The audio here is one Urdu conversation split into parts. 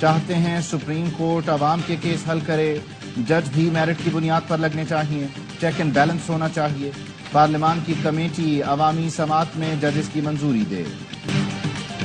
چاہتے ہیں سپریم کورٹ عوام کے کیس حل کرے، جج بھی میرٹ کی بنیاد پر لگنے چاہیے، چیک اینڈ بیلنس ہونا چاہیے، پارلیمان کی کمیٹی عوامی سماعت میں ججز کی منظوری دے۔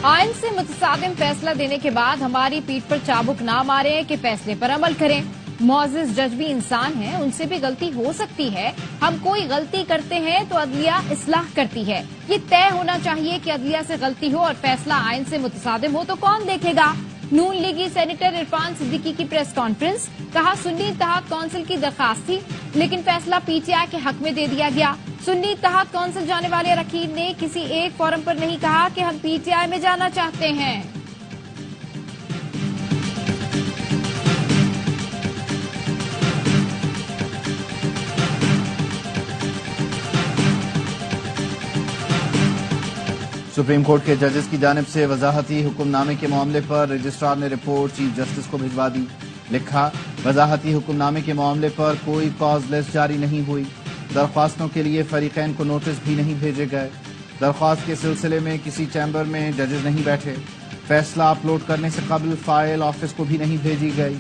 آئین سے متصادم فیصلہ دینے کے بعد ہماری پیٹھ پر چابک نہ ماریں کہ فیصلے پر عمل کریں۔ معزز جج بھی انسان ہیں، ان سے بھی غلطی ہو سکتی ہے۔ ہم کوئی غلطی کرتے ہیں تو عدلیہ اصلاح کرتی ہے۔ یہ طے ہونا چاہیے کہ عدلیہ سے غلطی ہو اور فیصلہ آئین سے متصادم ہو تو کون دیکھے گا؟ نون لیگی سینیٹر عرفان صدیقی کی پریس کانفرنس، کہا سنی اتحاد کونسل کی درخواست تھی لیکن فیصلہ پی ٹی آئی کے حق میں دے دیا گیا۔ سنی اتحاد کونسل جانے والے اراکین نے کسی ایک فورم پر نہیں کہا کہ ہم پی ٹی آئی میں جانا چاہتے ہیں۔ سپریم کورٹ کے ججز کی جانب سے وضاحتی حکم نامے کے معاملے پر رجسٹرار نے رپورٹ چیف جسٹس کو بھجوا دی۔ لکھا، وضاحتی حکم نامے کے معاملے پر کوئی کاز لسٹ جاری نہیں ہوئی، درخواستوں کے لیے فریقین کو نوٹس بھی نہیں بھیجے گئے، درخواست کے سلسلے میں کسی چیمبر میں ججز نہیں بیٹھے، فیصلہ اپلوڈ کرنے سے قبل فائل آفس کو بھی نہیں بھیجی گئی۔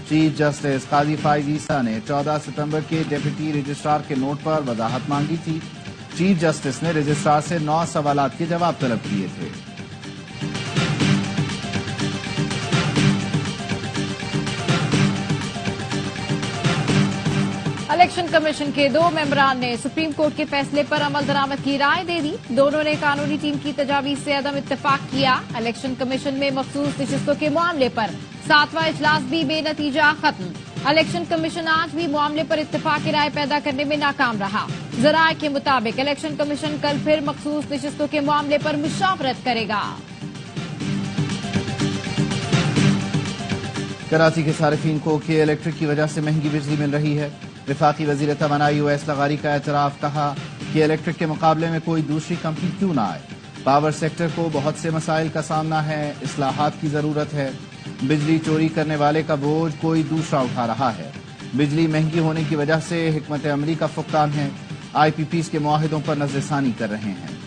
چیف جسٹس قاضی فائز عیسیٰ نے 14 ستمبر کے ڈپٹی رجسٹرار کے نوٹ پر وضاحت مانگی تھی۔ چیف جسٹس نے رجسٹرار سے 9 سوالات کے جواب طلب کیے تھے۔ الیکشن کمیشن کے 2 ممبران نے سپریم کورٹ کے فیصلے پر عمل درآمد کی رائے دے دی۔ دونوں نے قانونی ٹیم کی تجاویز سے عدم اتفاق کیا۔ الیکشن کمیشن میں مخصوص نشستوں کے معاملے پر 7واں اجلاس بھی بے نتیجہ ختم۔ الیکشن کمیشن آج بھی معاملے پر اتفاق رائے پیدا کرنے میں ناکام رہا۔ ذرائع کے مطابق الیکشن کمیشن کل پھر مخصوص نشستوں کے معاملے پر مشاورت کرے گا۔ کراچی کے صارفین کو کے الیکٹرک کی وجہ سے مہنگی بجلی مل رہی ہے۔ وفاقی وزیر توانائی اویس لغاری کا اعتراف، کہا کہ الیکٹرک کے مقابلے میں کوئی دوسری کمپنی کیوں نہ آئے۔ پاور سیکٹر کو بہت سے مسائل کا سامنا ہے، اصلاحات کی ضرورت ہے۔ بجلی چوری کرنے والے کا بوجھ کوئی دوسرا اٹھا رہا ہے۔ بجلی مہنگی ہونے کی وجہ سے حکمت عملی کا فقدان ہے۔ آئی پی پیز کے معاہدوں پر نظر ثانی کر رہے ہیں۔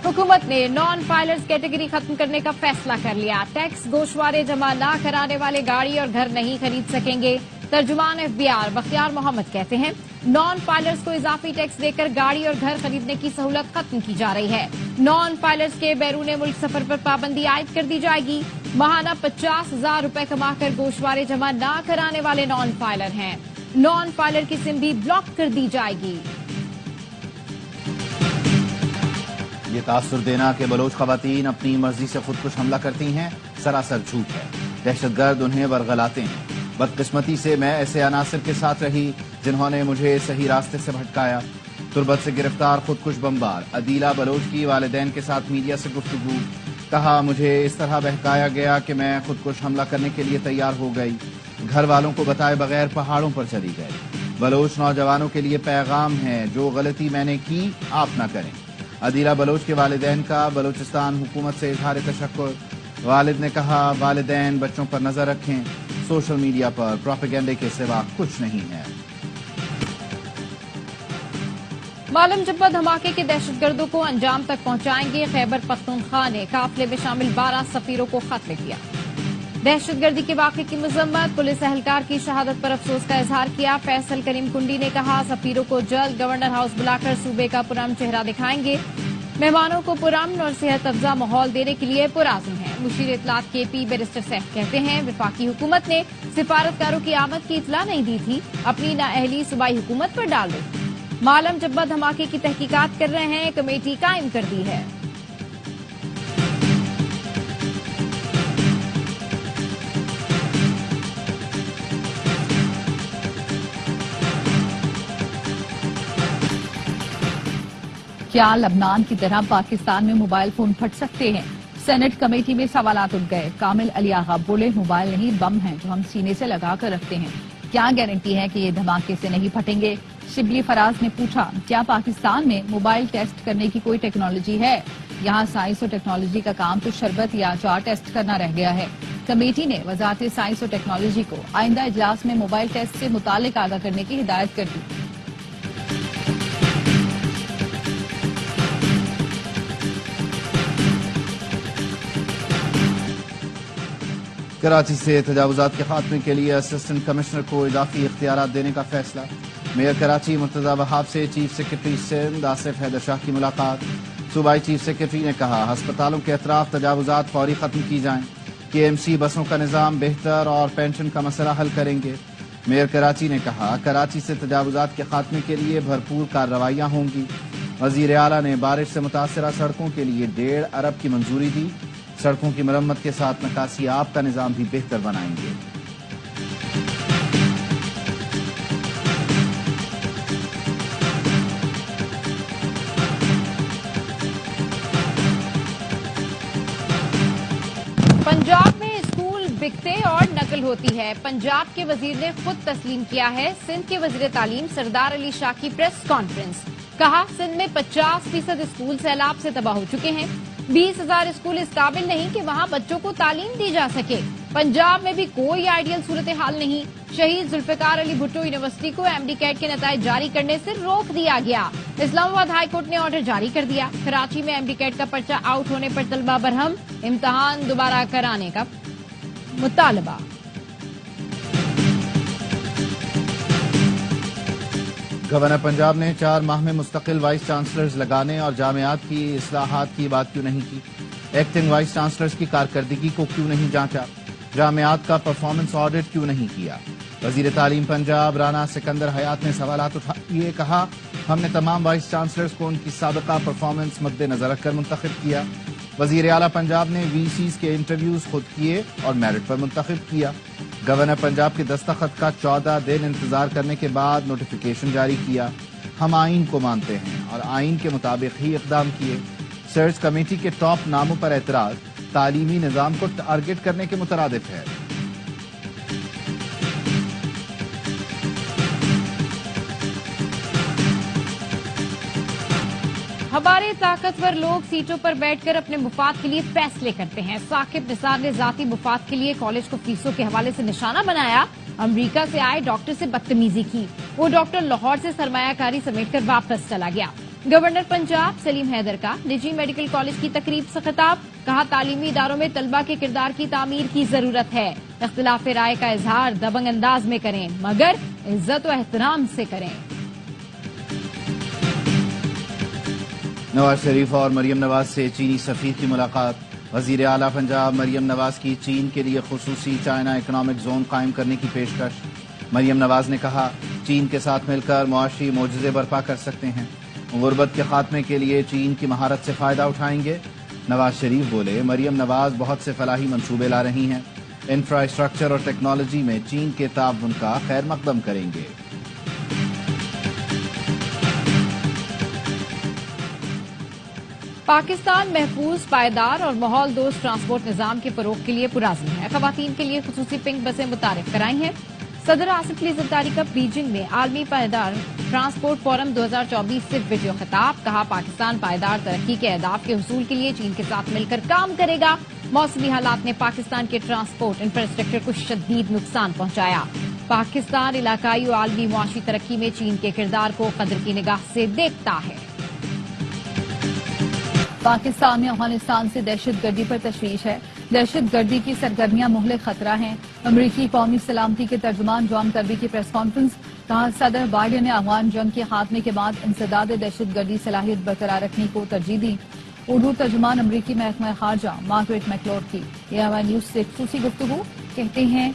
حکومت نے نان فائلرز کیٹیگری ختم کرنے کا فیصلہ کر لیا۔ ٹیکس گوشوارے جمع نہ کرانے والے گاڑی اور گھر نہیں خرید سکیں گے۔ ترجمان ایف بی آر بختیار محمد کہتے ہیں نان فائلرز کو اضافی ٹیکس دے کر گاڑی اور گھر خریدنے کی سہولت ختم کی جا رہی ہے۔ نان فائلرز کے بیرون ملک سفر پر پابندی عائد کر دی جائے گی۔ ماہانہ 50,000 روپے کما کر گوشوارے جمع نہ کرانے والے نان فائلر ہیں، نان فائلر کی سم بھی بلاک کر دی جائے گی۔ یہ تاثر دینا کہ بلوچ خواتین اپنی مرضی سے خودکش حملہ کرتی ہیں سراسر جھوٹ ہے۔ دہشت گرد انہیں ورغلاتے ہیں۔ بدقسمتی سے میں ایسے عناصر کے ساتھ رہی جنہوں نے مجھے صحیح راستے سے بھٹکایا۔ تربت سے گرفتار خودکش بمبار عدیلہ بلوچ کی والدین کے ساتھ میڈیا سے گفتگو، کہا مجھے اس طرح بہکایا گیا کہ میں خودکش حملہ کرنے کے لیے تیار ہو گئی، گھر والوں کو بتائے بغیر پہاڑوں پر چلی گئی۔ بلوچ نوجوانوں کے لیے پیغام ہے، جو غلطی میں نے کی آپ نہ کریں۔ عدیلہ بلوچ کے والدین کا بلوچستان حکومت سے اظہار تشکر۔ والد نے کہا والدین بچوں پر نظر رکھیں، سوشل میڈیا پر پروپیگنڈے کے سوا کچھ نہیں ہے۔ معلم جبہ دھماکے کے دہشت گردوں کو انجام تک پہنچائیں گے۔ خیبر پختونخوا نے قافلے میں شامل 12 سفیروں کو خط لکھ دیا۔ دہشت گردی کے واقعے کی مذمت، پولیس اہلکار کی شہادت پر افسوس کا اظہار کیا۔ فیصل کریم کنڈی نے کہا سفیروں کو جلد گورنر ہاؤس بلا کر صوبے کا پرامن چہرہ دکھائیں گے۔ مہمانوں کو پرامن اور صحت افزا ماحول دینے کے لیے پرعزم ہیں۔ مشیر اطلاعات کے پی بیرسٹر سیف کہتے ہیں وفاقی حکومت نے سفارتکاروں کی آمد کی اطلاع نہیں دی تھی، اپنی نااہلی صوبائی حکومت پر ڈال دی۔ معلم جبہ دھماکے کی تحقیقات کر رہے ہیں، کمیٹی قائم کر دی ہے۔ کیا لبنان کی طرح پاکستان میں موبائل فون پھٹ سکتے ہیں؟ سینٹ کمیٹی میں سوالات اٹھ گئے۔ کامل علی آغا بولے موبائل نہیں بم ہیں جو ہم سینے سے لگا کر رکھتے ہیں، کیا گارنٹی ہے کہ یہ دھماکے سے نہیں پھٹیں گے؟ شبلی فراز نے پوچھا کیا پاکستان میں موبائل ٹیسٹ کرنے کی کوئی ٹیکنالوجی ہے؟ یہاں سائنس اور ٹیکنالوجی کا کام تو شربت یا اچار ٹیسٹ کرنا رہ گیا ہے۔ کمیٹی نے وزارت سائنس اور ٹیکنالوجی کو آئندہ اجلاس میں موبائل ٹیسٹ سے متعلق آگاہ کرنے کی ہدایت کر دی۔ کراچی سے تجاوزات کے خاتمے کے لیے اسسٹنٹ کمشنر کو اضافی اختیارات دینے کا فیصلہ. میئر کراچی مرتضی وہاب سے چیف سیکرٹری سندھ آصف حیدر شاہ کی ملاقات. صوبائی چیف سیکرٹری نے کہا ہسپتالوں کے اطراف تجاوزات فوری ختم کی جائیں. KMC بسوں کا نظام بہتر اور پینشن کا مسئلہ حل کریں گے. میئر کراچی نے کہا کراچی سے تجاوزات کے خاتمے کے لیے بھرپور کارروائیاں ہوں گی. وزیر اعلیٰ نے بارش سے متاثرہ سڑکوں کے لیے 1.5 ارب کی منظوری دی. سڑکوں کی مرمت کے ساتھ نکاسی آب کا نظام بھی بہتر بنائیں گے. پنجاب میں اسکول بکتے اور نقل ہوتی ہے. پنجاب کے وزیر نے خود تسلیم کیا ہے. سندھ کے وزیر تعلیم سردار علی شاہ کی پریس کانفرنس. کہا سندھ میں 50% اسکول سیلاب سے تباہ ہو چکے ہیں. 20,000 اسکول اس قابل نہیں کہ وہاں بچوں کو تعلیم دی جا سکے. پنجاب میں بھی کوئی آئیڈیل صورتحال نہیں. شہید ذوالفقار علی بھٹو یونیورسٹی کو MD کیٹ کے نتائج جاری کرنے سے روک دیا گیا. اسلام آباد ہائی کورٹ نے آرڈر جاری کر دیا. کراچی میں MD کیٹ کا پرچہ آؤٹ ہونے پر طلبہ برہم. امتحان دوبارہ کرانے کا مطالبہ. گورنر پنجاب نے 4 ماہ میں مستقل وائس چانسلرز لگانے اور جامعات کی اصلاحات کی بات کیوں نہیں کی. ایکٹنگ وائس چانسلرز کی کارکردگی کو کیوں نہیں جانچا. جامعات کا پرفارمنس آڈٹ کیوں نہیں کیا. وزیر تعلیم پنجاب رانا سکندر حیات نے سوالات اٹھائے. کہا ہم نے تمام وائس چانسلرز کو ان کی سابقہ پرفارمنس مد نظر رکھ کر منتخب کیا. وزیر اعلیٰ پنجاب نے VCs کے انٹرویوز خود کیے اور میرٹ پر منتخب کیا. گورنر پنجاب کے دستخط کا 14 دن انتظار کرنے کے بعد نوٹیفیکیشن جاری کیا. ہم آئین کو مانتے ہیں اور آئین کے مطابق ہی اقدام کیے. سرچ کمیٹی کے ٹاپ ناموں پر اعتراض تعلیمی نظام کو ٹارگٹ کرنے کے مترادف ہے. ہمارے طاقتور لوگ سیٹوں پر بیٹھ کر اپنے مفاد کے لیے فیصلے کرتے ہیں. ثاقب نثار نے ذاتی مفاد کے لیے کالج کو فیسوں کے حوالے سے نشانہ بنایا. امریکہ سے آئے ڈاکٹر سے بدتمیزی کی. وہ ڈاکٹر لاہور سے سرمایہ کاری سمیٹ کر واپس چلا گیا. گورنر پنجاب سلیم حیدر کا نجی میڈیکل کالج کی تقریب سے خطاب. کہا تعلیمی اداروں میں طلبہ کے کردار کی تعمیر کی ضرورت ہے. اختلاف رائے کا اظہار دبنگ انداز میں کریں مگر عزت و احترام سے کریں. نواز شریف اور مریم نواز سے چینی سفیر کی ملاقات. وزیر اعلیٰ پنجاب مریم نواز کی چین کے لیے خصوصی چائنا اکنامک زون قائم کرنے کی پیشکش. مریم نواز نے کہا چین کے ساتھ مل کر معاشی معجزے برپا کر سکتے ہیں. غربت کے خاتمے کے لیے چین کی مہارت سے فائدہ اٹھائیں گے. نواز شریف بولے مریم نواز بہت سے فلاحی منصوبے لا رہی ہیں. انفراسٹرکچر اور ٹیکنالوجی میں چین کے تعاون کا خیر مقدم کریں گے. پاکستان محفوظ پائیدار اور ماحول دوست ٹرانسپورٹ نظام کے فروغ کے لیے پرعزم ہے. خواتین کے لیے خصوصی پنک بسیں متعارف کرائی ہیں. صدر آصف علی زرداری کا بیجنگ میں عالمی پائیدار ٹرانسپورٹ فورم 2024 سے ویڈیو خطاب. کہا پاکستان پائیدار ترقی کے اہداف کے حصول کے لیے چین کے ساتھ مل کر کام کرے گا. موسمی حالات نے پاکستان کے ٹرانسپورٹ انفراسٹرکچر کو شدید نقصان پہنچایا. پاکستان علاقائی و عالمی معاشی ترقی میں چین کے کردار کو قدر کی نگاہ سے دیکھتا ہے. پاکستان میں افغانستان سے دہشت گردی پر تشویش ہے. دہشت گردی کی سرگرمیاں مہلک خطرہ ہیں. امریکی قومی سلامتی کے ترجمان جان کربی کی پریس کانفرنس. کہا صدر بائیڈن نے افغان جنگ کے خاتمے کے بعد انسداد دہشت گردی صلاحیت برقرار رکھنے کو ترجیح دی. اردو ترجمان امریکی محکمہ خارجہ مارگریٹ میکلور کی AMI نیوز سے خصوصی گفتگو. کہتے ہیں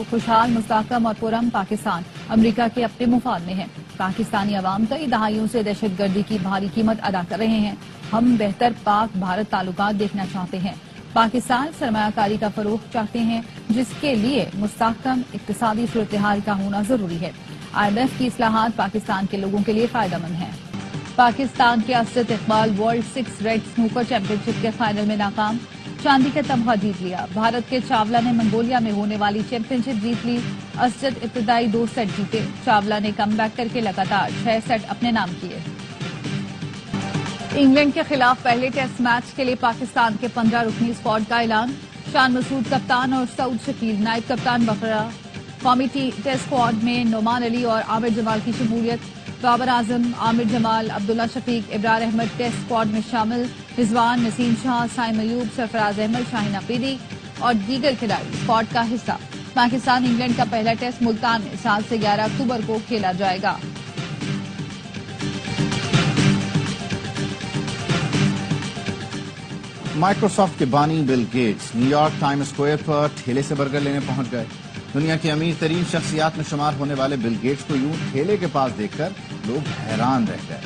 خوشحال مستحکم اور پرامن پاکستان امریکہ کے اپنے مفاد میں ہے. پاکستانی عوام کئی دہائیوں سے دہشت گردی کی بھاری قیمت ادا کر رہے ہیں. ہم بہتر پاک بھارت تعلقات دیکھنا چاہتے ہیں. پاکستان سرمایہ کاری کا فروغ چاہتے ہیں جس کے لیے مستحکم اقتصادی صورتحال کا ہونا ضروری ہے. IMF کی اصلاحات پاکستان کے لوگوں کے لیے فائدہ مند ہیں. پاکستان کے Asad Iqbal world 6 red snooker championship کے فائنل میں ناکام. چاندی کا تمغہ جیت لیا. بھارت کے چاولہ نے منگولیا میں ہونے والی چیمپئن شپ جیت لی. اسد ابتدائی 2 سیٹ جیتے. چاولہ نے کم بیک کر کے لگاتار 6 سیٹ اپنے نام کیے. انگلینڈ کے خلاف پہلے ٹیسٹ میچ کے لیے پاکستان کے 15 رکنی اسکواڈ کا اعلان. شان مسعود کپتان اور سعود شکیل نائب کپتان بقرہ. قومی ٹیسٹ اسکواڈ میں نعمان علی اور عامر جمال کی شمولیت. بابر اعظم، عامر جمال، عبداللہ شفیق، ابرار احمد ٹیسٹ اسکواڈ میں شامل. رضوان، نسیم شاہ، سائم ایوب، سرفراز احمد، شاہین عقیدی. اور دیگر کھلاڑی اسکواڈ کا حصہ۔ پاکستان انگلینڈ کا پہلا ٹیسٹ ملتان میں 7 سے 11 اکتوبر کو کھیلا جائے گا۔ مائیکروسافٹ کے بانی Bill Gates New York time square پر ٹھیلے سے برگر لینے پہنچ گئے۔ دنیا کی امیر ترین شخصیات میں شمار ہونے والے بل گیٹس کو یوں ٹھیلے کے پاس دیکھ کر لوگ حیران رہ گئے۔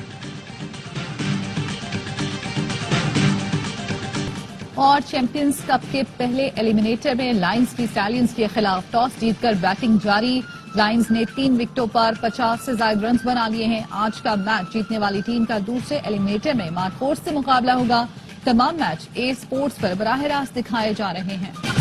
اور چیمپئنز کپ کے پہلے ایلیمنیٹر میں لائنز کی اسٹیلینز کے خلاف ٹاس جیت کر بیٹنگ جاری۔ لائنز نے 3 وکٹوں پر 50 سے زائد رنز بنا لیے ہیں۔ آج کا میچ جیتنے والی ٹیم کا دوسرے ایلیمنیٹر میں مارکوٹ سے مقابلہ ہوگا۔ تمام میچ اے اسپورٹس پر براہ راست دکھائے جا رہے ہیں۔